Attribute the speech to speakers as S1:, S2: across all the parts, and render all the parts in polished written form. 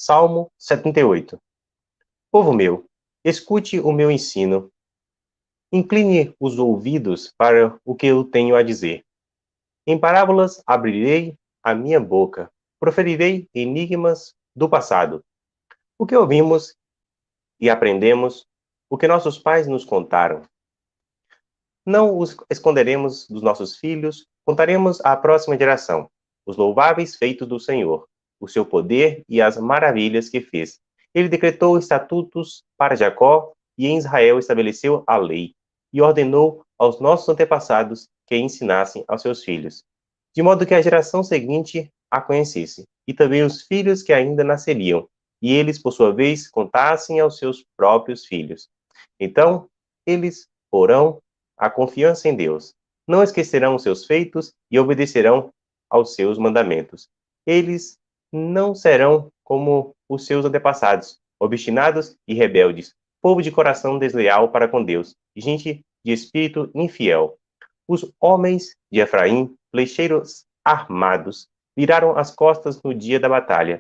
S1: Salmo 78. Povo meu, escute o meu ensino. Incline os ouvidos para o que eu tenho a dizer. Em parábolas abrirei a minha boca, proferirei enigmas do passado. O que ouvimos e aprendemos, o que nossos pais nos contaram. Não os esconderemos dos nossos filhos, contaremos à próxima geração os louváveis feitos do Senhor, o seu poder e as maravilhas que fez. Ele decretou estatutos para Jacó e em Israel estabeleceu a lei e ordenou aos nossos antepassados que ensinassem aos seus filhos, de modo que a geração seguinte a conhecesse, e também os filhos que ainda nasceriam, e eles, por sua vez, contassem aos seus próprios filhos. Então, eles porão a confiança em Deus. Não esquecerão os seus feitos e obedecerão aos seus mandamentos. Eles não serão como os seus antepassados, obstinados e rebeldes, povo de coração desleal para com Deus, gente de espírito infiel. Os homens de Efraim, flecheiros armados, viraram as costas no dia da batalha.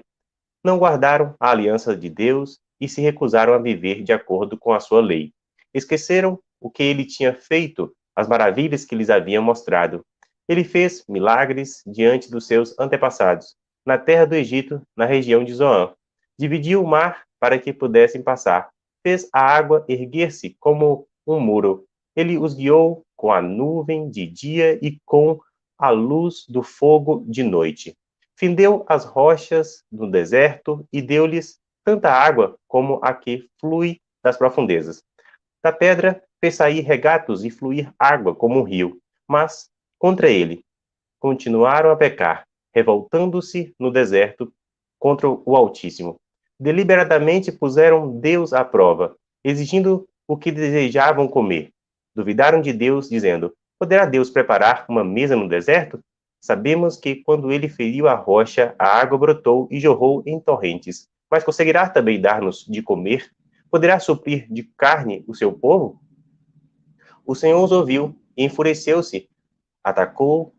S1: Não guardaram a aliança de Deus e se recusaram a viver de acordo com a sua lei. Esqueceram o que ele tinha feito, as maravilhas que lhes havia mostrado. Ele fez milagres diante dos seus antepassados, na terra do Egito, na região de Zoã. Dividiu o mar para que pudessem passar. Fez a água erguer-se como um muro. Ele os guiou com a nuvem de dia e com a luz do fogo de noite. Findeu as rochas do deserto e deu-lhes tanta água como a que flui das profundezas. Da pedra fez sair regatos e fluir água como um rio, mas contra ele continuaram a pecar, revoltando-se no deserto contra o Altíssimo. Deliberadamente puseram Deus à prova, exigindo o que desejavam comer. Duvidaram de Deus, dizendo: poderá Deus preparar uma mesa no deserto? Sabemos que quando ele feriu a rocha, a água brotou e jorrou em torrentes. Mas conseguirá também dar-nos de comer? Poderá suprir de carne o seu povo? O Senhor os ouviu e enfureceu-se, atacou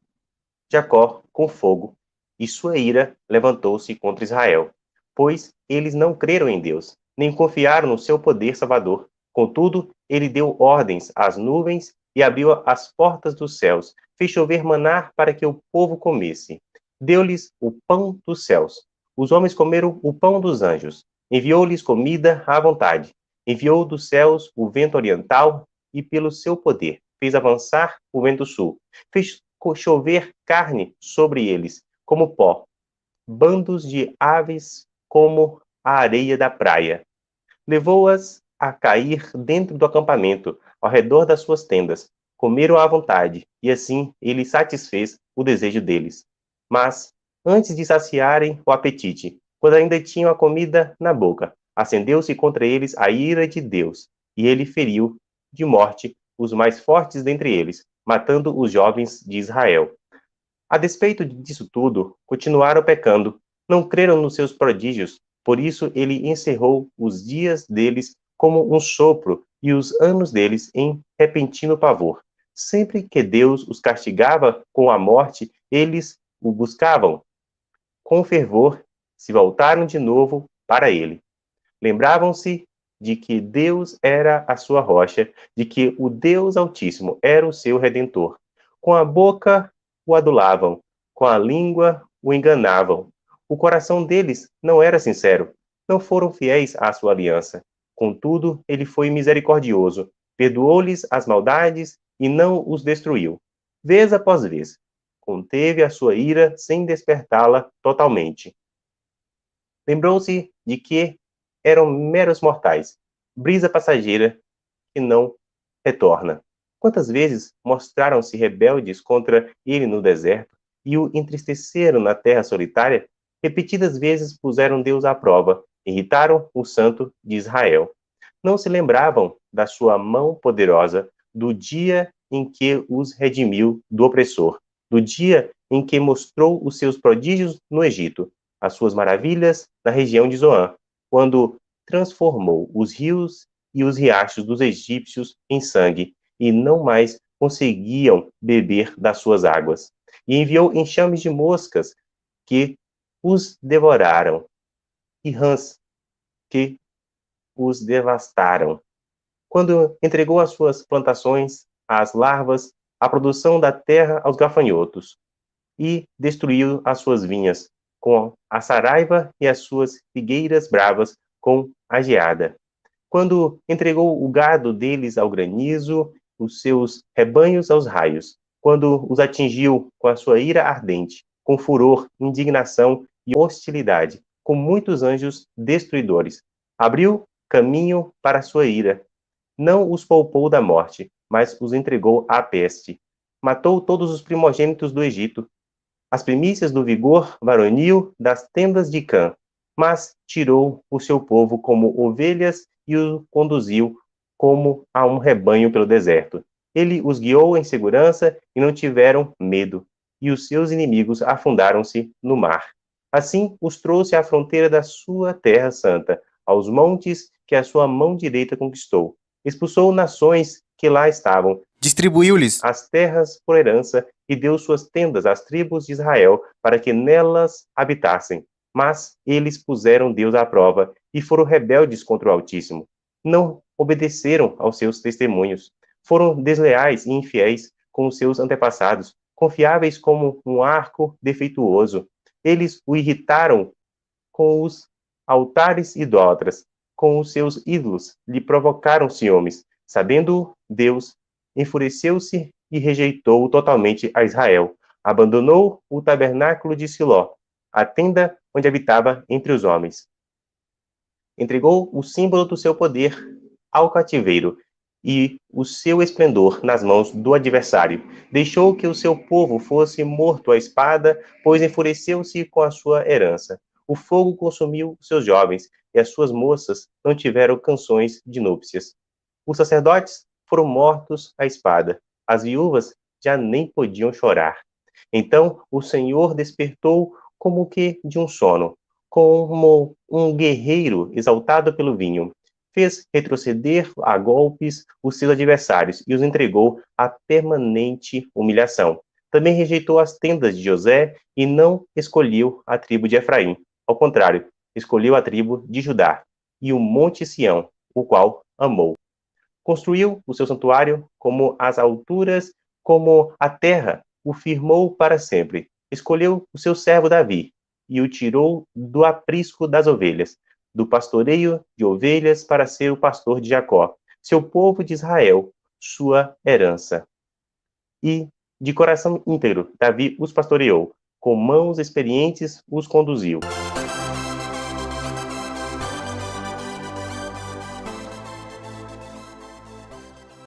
S1: Jacó com fogo, e sua ira levantou-se contra Israel, pois eles não creram em Deus, nem confiaram no seu poder salvador. Contudo, ele deu ordens às nuvens e abriu as portas dos céus, fez chover maná para que o povo comesse. Deu-lhes o pão dos céus. Os homens comeram o pão dos anjos. Enviou-lhes comida à vontade. Enviou dos céus o vento oriental e, pelo seu poder, fez avançar o vento sul. Fez chover carne sobre eles, como pó, bandos de aves como a areia da praia. Levou-as a cair dentro do acampamento, ao redor das suas tendas. Comeram à vontade, e assim ele satisfez o desejo deles. Mas, antes de saciarem o apetite, quando ainda tinham a comida na boca, acendeu-se contra eles a ira de Deus, e ele feriu de morte os mais fortes dentre eles, matando os jovens de Israel. A despeito disso tudo, continuaram pecando, não creram nos seus prodígios, por isso ele encerrou os dias deles como um sopro e os anos deles em repentino pavor. Sempre que Deus os castigava com a morte, eles o buscavam. Com fervor, se voltaram de novo para ele. Lembravam-se de que Deus era a sua rocha, de que o Deus Altíssimo era o seu redentor. Com a boca o adulavam, com a língua o enganavam. O coração deles não era sincero, não foram fiéis à sua aliança. Contudo, ele foi misericordioso, perdoou-lhes as maldades e não os destruiu. Vez após vez, conteve a sua ira sem despertá-la totalmente. Lembrou-se de que eram meros mortais, brisa passageira que não retorna. Quantas vezes mostraram-se rebeldes contra ele no deserto e o entristeceram na terra solitária? Repetidas vezes puseram Deus à prova, irritaram o Santo de Israel. Não se lembravam da sua mão poderosa, do dia em que os redimiu do opressor, do dia em que mostrou os seus prodígios no Egito, as suas maravilhas na região de Zoã, quando transformou os rios e os riachos dos egípcios em sangue, e não mais conseguiam beber das suas águas. E enviou enxames de moscas que os devoraram. e rãs que os devastaram. Quando entregou as suas plantações às larvas, a produção da terra aos gafanhotos, e destruiu as suas vinhas com a saraiva e as suas figueiras bravas com a geada. Quando entregou o gado deles ao granizo, os seus rebanhos aos raios, quando os atingiu com a sua ira ardente, com furor, indignação e hostilidade, com muitos anjos destruidores, abriu caminho para a sua ira. Não os poupou da morte, mas os entregou à peste. Matou todos os primogênitos do Egito, as primícias do vigor varonil das tendas de Cã, mas tirou o seu povo como ovelhas e o conduziu como a um rebanho pelo deserto. Ele os guiou em segurança e não tiveram medo, e os seus inimigos afundaram-se no mar. Assim os trouxe à fronteira da sua terra santa, aos montes que a sua mão direita conquistou. Expulsou nações que lá estavam,
S2: distribuiu-lhes
S1: as terras por herança e deu suas tendas às tribos de Israel para que nelas habitassem. Mas eles puseram Deus à prova e foram rebeldes contra o Altíssimo. Não obedeceram aos seus testemunhos. Foram desleais e infiéis com os seus antepassados, confiáveis como um arco defeituoso. Eles o irritaram com os altares idólatras, com os seus ídolos, lhe provocaram ciúmes. Sabendo Deus, enfureceu-se e rejeitou totalmente a Israel. Abandonou o tabernáculo de Siló, a tenda onde habitava entre os homens. Entregou o símbolo do seu poder ao cativeiro e o seu esplendor nas mãos do adversário. Deixou que o seu povo fosse morto à espada, pois enfureceu-se com a sua herança. O fogo consumiu seus jovens, e as suas moças não tiveram canções de núpcias. Os sacerdotes foram mortos à espada. As viúvas já nem podiam chorar. Então o Senhor despertou como que de um sono, como um guerreiro exaltado pelo vinho. Fez retroceder a golpes os seus adversários e os entregou à permanente humilhação. Também rejeitou as tendas de José e não escolheu a tribo de Efraim. Ao contrário, escolheu a tribo de Judá e o monte Sião, o qual amou. Construiu o seu santuário como as alturas, como a terra, o firmou para sempre. Escolheu o seu servo Davi e o tirou do aprisco das ovelhas, do pastoreio de ovelhas para ser o pastor de Jacó, seu povo de Israel, sua herança. E, de coração íntegro, Davi os pastoreou, com mãos experientes os conduziu.